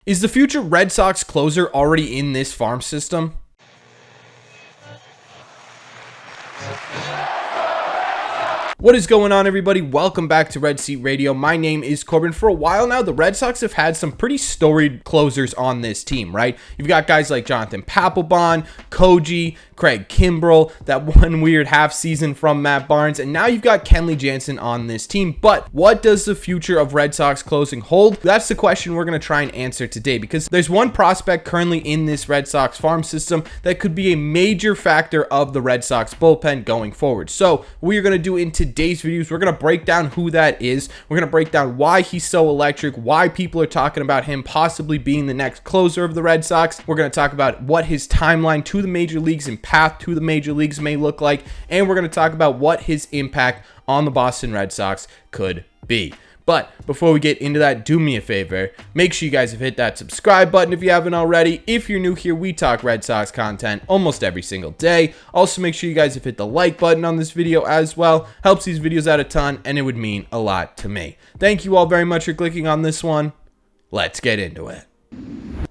Is the future Red Sox closer already in this farm system? What is going on, everybody? Welcome back to Red Seat Radio. My name is Corbin. For a while now, the Red Sox have had some pretty storied closers on this team, right? You've got guys like Jonathan Papelbon, Koji, Craig Kimbrell, that one weird half season from Matt Barnes, and now you've got Kenley Jansen on this team. But what does the future of Red Sox closing hold? That's the question we're going to try and answer today, because there's one prospect currently in this Red Sox farm system that could be a major factor of the Red Sox bullpen going forward. So what we're going to do in today's videos, we're going to break down who that is. We're going to break down why he's so electric, why people are talking about him possibly being the next closer of the Red Sox. We're going to talk about what his timeline to the major leagues and path to the major leagues may look like, and we're going to talk about what his impact on the Boston Red Sox could be. But before we get into that, do me a favor. Make sure you guys have hit that subscribe button if you haven't already. If you're new here, we talk Red Sox content almost every single day. Also, make sure you guys have hit the like button on this video as well. Helps these videos out a ton, and it would mean a lot to me. Thank you all very much for clicking on this one. Let's get into it.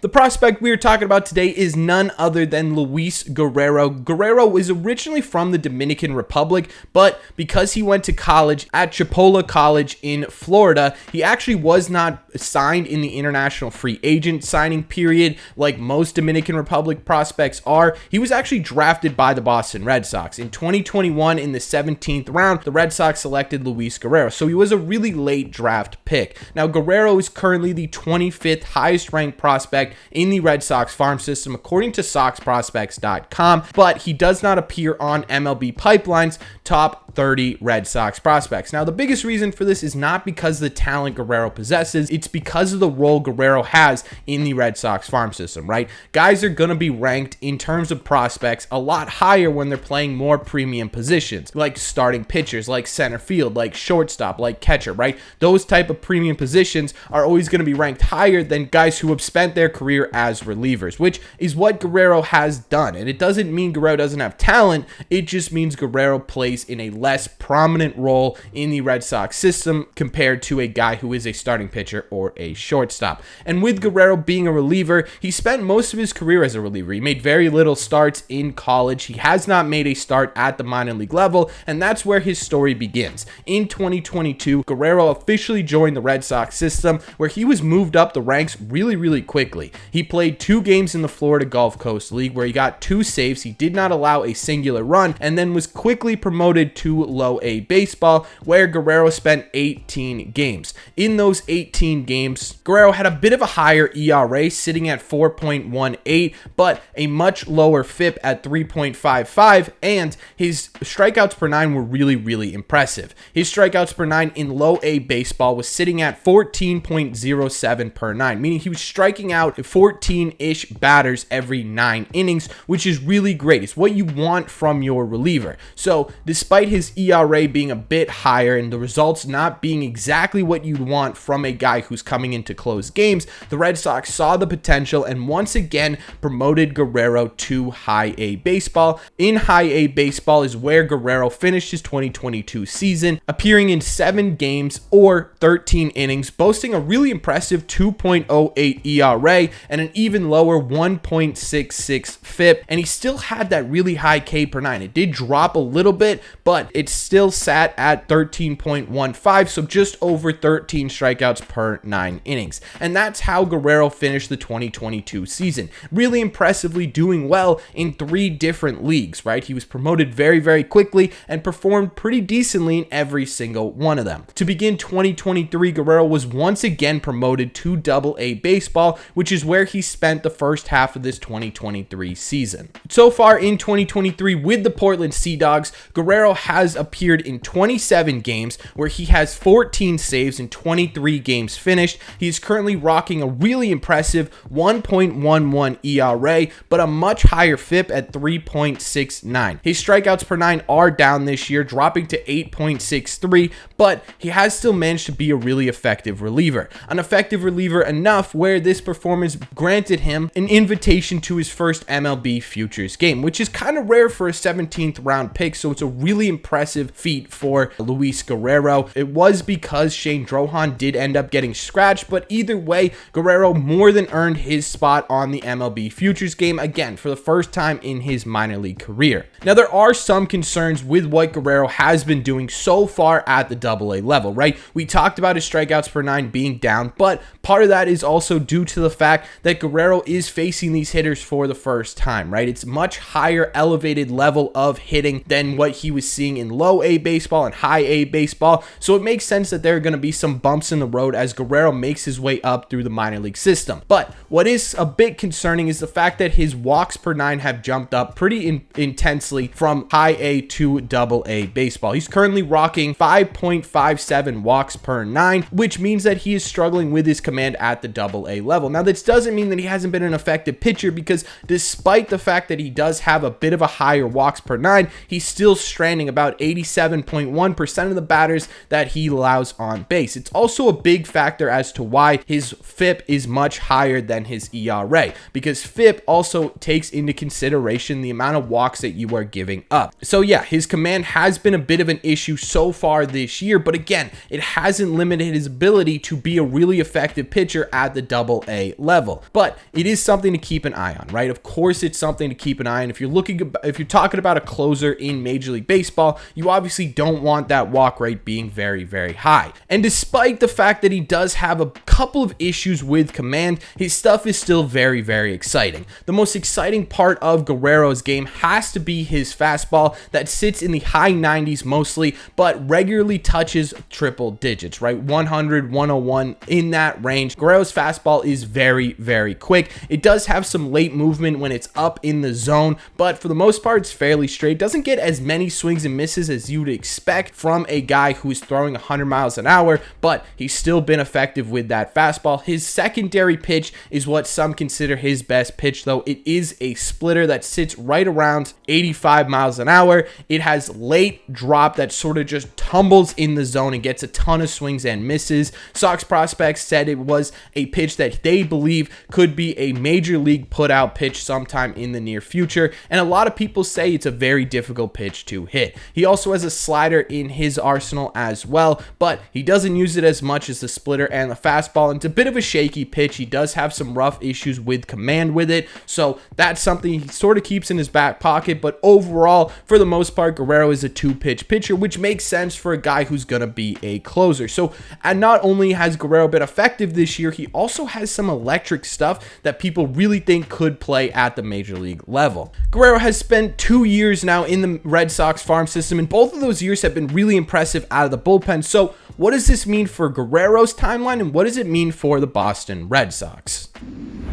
The prospect we are talking about today is none other than Luis Guerrero. Guerrero was originally from the Dominican Republic, but because he went to college at Chipola College in Florida, he actually was not signed in the international free agent signing period like most Dominican Republic prospects are. He was actually drafted by the Boston Red Sox. In 2021, in the 17th round, the Red Sox selected Luis Guerrero, so he was a really late draft pick. Now, Guerrero is currently the 25th highest ranked prospect in the Red Sox farm system according to SoxProspects.com, but he does not appear on MLB Pipeline's top 30 Red Sox prospects. Now, the biggest reason for this is not because of the talent Guerrero possesses, it's because of the role Guerrero has in the Red Sox farm system, right? Guys are going to be ranked in terms of prospects a lot higher when they're playing more premium positions, like starting pitchers, like center field, like shortstop, like catcher, right? Those type of premium positions are always going to be ranked higher than guys who have spent their career as relievers, which is what Guerrero has done. And it doesn't mean Guerrero doesn't have talent, it just means Guerrero plays in a less prominent role in the Red Sox system compared to a guy who is a starting pitcher or a shortstop. And with Guerrero being a reliever, he spent most of his career as a reliever. He made very little starts in college. He has not made a start at the minor league level, and that's where his story begins. In 2022, Guerrero officially joined the Red Sox system, where he was moved up the ranks really quickly. He played 2 games in the Florida Gulf Coast League where he got 2 saves. He did not allow a singular run, and then was quickly promoted to low A baseball, where Guerrero spent 18 games. In those 18 games, Guerrero had a bit of a higher ERA, sitting at 4.18, but a much lower FIP at 3.55, and his strikeouts per 9 were really impressive. His strikeouts per 9 in low A baseball was sitting at 14.07 per 9, meaning he was striking out 14-ish batters every 9 innings, which is really great. It's what you want from your reliever. So despite his ERA being a bit higher and the results not being exactly what you'd want from a guy who's coming in to close games, the Red Sox saw the potential and once again promoted Guerrero to high A baseball. In high A baseball is where Guerrero finished his 2022 season, appearing in 7 games or 13 innings, boasting a really impressive 2.08 ERA and an even lower 1.66 FIP, and he still had that really high K per 9. It did drop a little bit, but it still sat at 13.15, so just over 13 strikeouts per 9 innings. And that's how Guerrero finished the 2022 season. Really impressively doing well in 3 different leagues, right? He was promoted very quickly and performed pretty decently in every single one of them. To begin 2023, Guerrero was once again promoted to Double A baseball, which is where he spent the first half of this 2023 season. So far in 2023 with the Portland Sea Dogs, Guerrero has appeared in 27 games where he has 14 saves in 23 games finished. He is currently rocking a really impressive 1.11 ERA, but a much higher FIP at 3.69. His strikeouts per 9 are down this year, dropping to 8.63, but he has still managed to be a really effective reliever. An effective reliever enough where this performance performance granted him an invitation to his first MLB Futures game, which is kind of rare for a 17th round pick, so it's a really impressive feat for Luis Guerrero. It was because Shane Drohan did end up getting scratched, but either way, Guerrero more than earned his spot on the MLB Futures game, again, for the first time in his minor league career. Now, there are some concerns with what Guerrero has been doing so far at the AA level, right? We talked about his strikeouts per nine being down, but part of that is also due to the fact that Guerrero is facing these hitters for the first time, right? It's much higher elevated level of hitting than what he was seeing in low A baseball and high A baseball, so it makes sense that there are going to be some bumps in the road as Guerrero makes his way up through the minor league system. But what is a bit concerning is the fact that his walks per nine have jumped up pretty intensely from high A to AA baseball. He's currently rocking 5.57 walks per nine, which means that he is struggling with his command at the AA level. Now, this doesn't mean that he hasn't been an effective pitcher, because despite the fact that he does have a bit of a higher walks per nine, he's still stranding about 87.1% of the batters that he allows on base. It's also a big factor as to why his FIP is much higher than his ERA, because FIP also takes into consideration the amount of walks that you are giving up. So yeah, his command has been a bit of an issue so far this year, but again, it hasn't limited his ability to be a really effective pitcher at the AA level. But it is something to keep an eye on, right? Of course, it's something to keep an eye on. If you're talking about a closer in Major League Baseball, you obviously don't want that walk rate being very, very high. And despite the fact that he does have a couple of issues with command, his stuff is still very, very exciting. The most exciting part of Guerrero's game has to be his fastball that sits in the high 90s mostly, but regularly touches triple digits, right? 100, 101, in that range. Guerrero's fastball is very, very quick. It does have some late movement when it's up in the zone, but for the most part, it's fairly straight. Doesn't get as many swings and misses as you would expect from a guy who's throwing 100 miles an hour, but he's still been effective with that fastball. His secondary pitch is what some consider his best pitch, though. It is a splitter that sits right around 85 miles an hour. It has late drop that sort of just tumbles in the zone and gets a ton of swings and misses. Sox prospects said it was a pitch that they believe could be a major league put-out pitch sometime in the near future, and a lot of people say it's a very difficult pitch to hit. He also has a slider in his arsenal as well, but he doesn't use it as much as the splitter and the fastball, and it's a bit of a shaky pitch. He does have some rough issues with command with it, so that's something he sort of keeps in his back pocket. But overall, for the most part, Guerrero is a two-pitch pitcher, which makes sense for a guy who's going to be a closer. So, and not only has Guerrero been effective this year, he also has some electric stuff that people really think could play at the major league level. Guerrero has spent 2 years now in the Red Sox farm system, and both of those years have been really impressive out of the bullpen. So what does this mean for Guerrero's timeline, and what does it mean for the Boston Red Sox?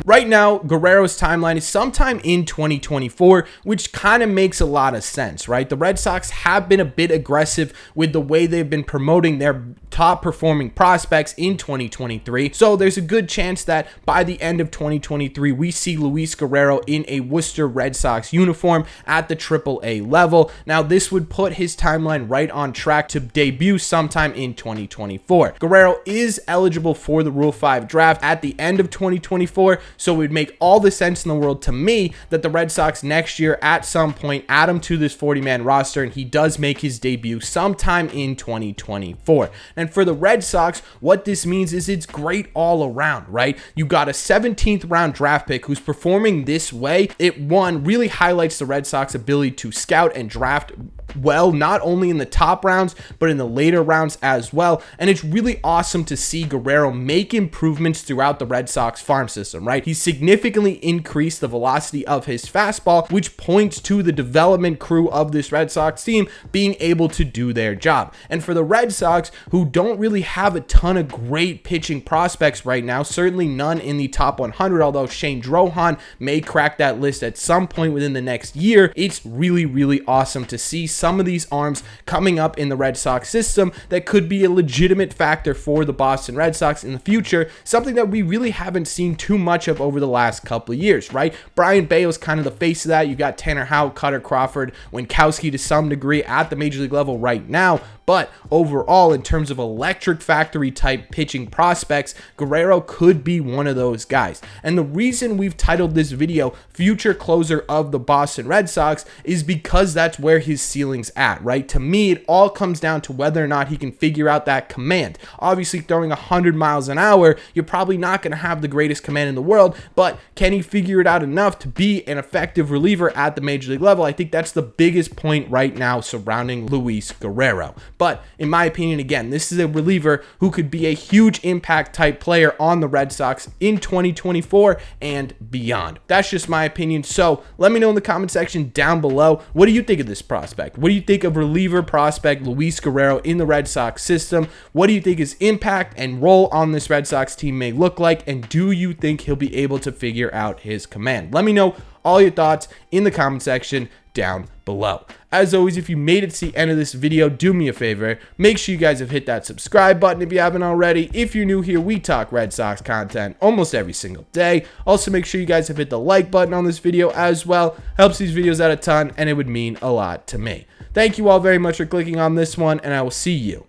Right now, Guerrero's timeline is sometime in 2024, which kind of makes a lot of sense, right? The Red Sox have been a bit aggressive with the way they've been promoting their top performing prospects in 2023. So there's a good chance that by the end of 2023, we see Luis Guerrero in a Worcester Red Sox uniform at the AAA level. Now, this would put his timeline right on track to debut sometime in 2024. Guerrero is eligible for the Rule 5 draft at the end of 2024, so it would make all the sense in the world to me that the Red Sox next year at some point add him to this 40-man roster, and he does make his debut sometime in 2024. And for the Red Sox, what this means is it's great all around, right? You got a 17th round draft pick who's performing this way. It, one, really highlights the Red Sox ability to scout and draft well, not only in the top rounds, but in the later rounds as well. And it's really awesome to see Guerrero make improvements throughout the Red Sox farm system, right? He's significantly increased the velocity of his fastball, which points to the development crew of this Red Sox team being able to do their job. And for the Red Sox, who don't really have a ton of great pitching prospects right now, certainly none in the top 100, although Shane Drohan may crack that list at some point within the next year, it's really, really awesome to see some of these arms coming up in the Red Sox system that could be a legitimate factor for the Boston Red Sox in the future, something that we really haven't seen too much of over the last couple of years, right? Brian Bale's kind of the face of that. You got Tanner Houck, Cutter Crawford, Winkowski to some degree at the major league level right now. But overall, in terms of electric factory type pitching prospects, Guerrero could be one of those guys. And the reason we've titled this video Future Closer of the Boston Red Sox is because that's where his ceiling's at, right? To me, it all comes down to whether or not he can figure out that command. Obviously, throwing 100 miles an hour, you're probably not going to have the greatest command in the world, but can he figure it out enough to be an effective reliever at the major league level? I think that's the biggest point right now surrounding Luis Guerrero. But in my opinion, again, this is a reliever who could be a huge impact type player on the Red Sox in 2024 and beyond. That's just my opinion. So let me know in the comment section down below. What do you think of this prospect? What do you think of reliever prospect Luis Guerrero in the Red Sox system? What do you think his impact and role on this Red Sox team may look like? And do you think he'll be able to figure out his command? Let me know all your thoughts in the comment section down below. As always, if you made it to the end of this video, do me a favor. Make sure you guys have hit that subscribe button if you haven't already. If you're new here, we talk Red Sox content almost every single day. Also, make sure you guys have hit the like button on this video as well. Helps these videos out a ton, and it would mean a lot to me. Thank you all very much for clicking on this one, and I will see you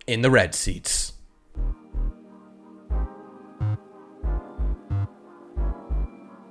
in the red seats.